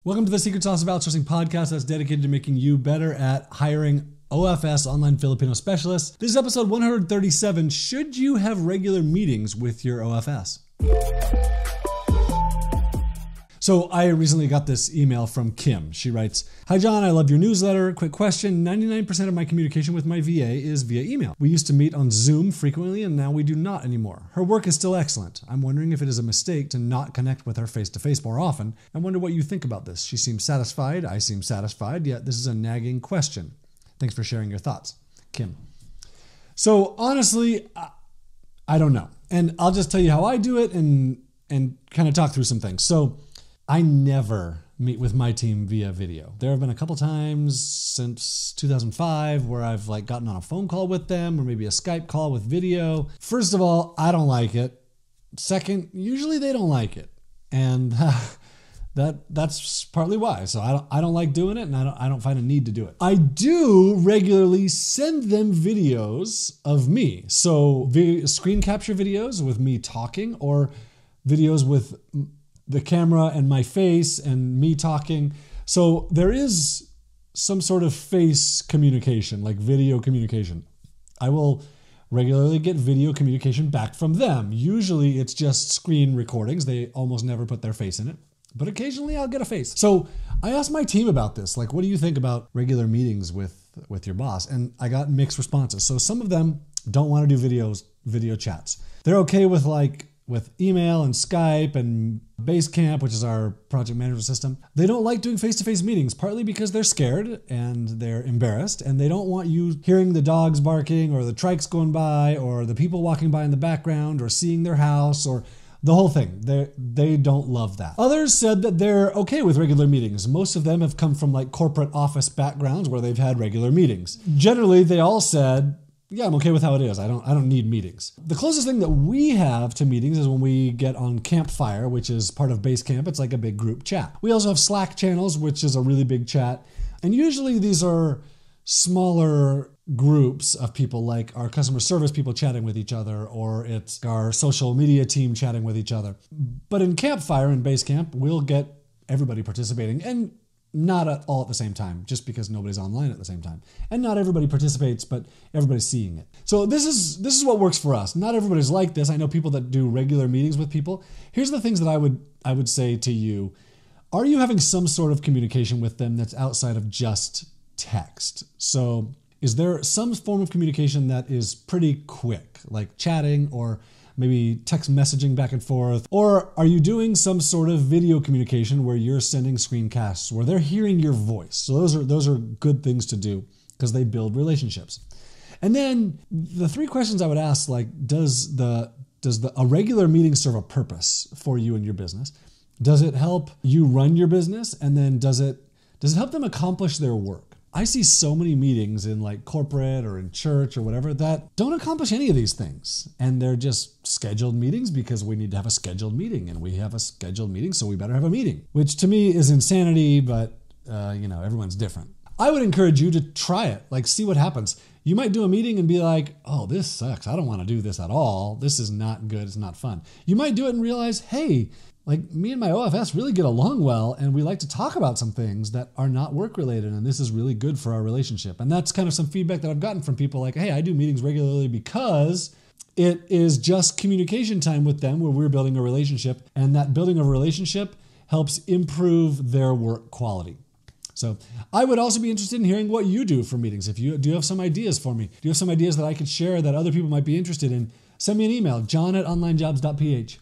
Welcome to the Secret Sauce of Outsourcing podcast that's dedicated to making you better at hiring OFS, online Filipino specialists. This is episode 137. Should you have regular meetings with your OFS? So I recently got this email from Kim. She writes, "Hi John, I love your newsletter. Quick question, 99% of my communication with my VA is via email. We used to meet on Zoom frequently and now we do not anymore. Her work is still excellent. I'm wondering if it is a mistake to not connect with her face-to-face more often. I wonder what you think about this. She seems satisfied, I seem satisfied, yet this is a nagging question. Thanks for sharing your thoughts." Kim. So honestly, I don't know. And I'll just tell you how I do it and kind of talk through some things. So I never meet with my team via video. There have been a couple times since 2005 where I've gotten on a phone call with them or maybe a Skype call with video. First of all, I don't like it. Second, usually they don't like it. And that's partly why. So I don't like doing it and I don't find a need to do it. I do regularly send them videos of me. So screen capture videos with me talking or videos with the camera and my face and me talking. So there is some sort of face communication, like video communication. I will regularly get video communication back from them. Usually it's just screen recordings. They almost never put their face in it, but occasionally I'll get a face. So I asked my team about this, what do you think about regular meetings with your boss? And I got mixed responses. So some of them don't want to do video chats. They're okay with email and Skype and Basecamp, which is our project management system. They don't like doing face-to-face meetings, partly because they're scared and they're embarrassed and they don't want you hearing the dogs barking or the trikes going by or the people walking by in the background or seeing their house or the whole thing. They don't love that. Others said that they're okay with regular meetings. Most of them have come from corporate office backgrounds where they've had regular meetings. Generally, they all said, yeah, I'm okay with how it is. I don't need meetings. The closest thing that we have to meetings is when we get on Campfire, which is part of Basecamp. It's like a big group chat. We also have Slack channels, which is a really big chat. And usually these are smaller groups of people, like our customer service people chatting with each other, or it's our social media team chatting with each other. But in Campfire and Basecamp, we'll get everybody participating, and not all at the same time, just because nobody's online at the same time. And not everybody participates, but everybody's seeing it. So this is what works for us. Not everybody's like this. I know people that do regular meetings with people. Here's the things that I would say to you. Are you having some sort of communication with them that's outside of just text? So is there some form of communication that is pretty quick, like chatting or maybe text messaging back and forth? Or are you doing some sort of video communication where you're sending screencasts where they're hearing your voice? So those are good things to do because they build relationships. And then the three questions I would ask, does a regular meeting serve a purpose for you and your business? Does it help you run your business? And then does it help them accomplish their work? I see so many meetings in corporate or in church or whatever that don't accomplish any of these things. And they're just scheduled meetings because we need to have a scheduled meeting, and we have a scheduled meeting, so we better have a meeting, which to me is insanity, but everyone's different. I would encourage you to try it, see what happens. You might do a meeting and be like, oh, this sucks. I don't want to do this at all. This is not good. It's not fun. You might do it and realize, hey, me and my OFS really get along well, and we like to talk about some things that are not work related, and this is really good for our relationship. And that's kind of some feedback that I've gotten from people hey, I do meetings regularly because it is just communication time with them where we're building a relationship, and that building of a relationship helps improve their work quality. So I would also be interested in hearing what you do for meetings. Do you have some ideas for me? Do you have some ideas that I could share that other people might be interested in? Send me an email, john@onlinejobs.ph.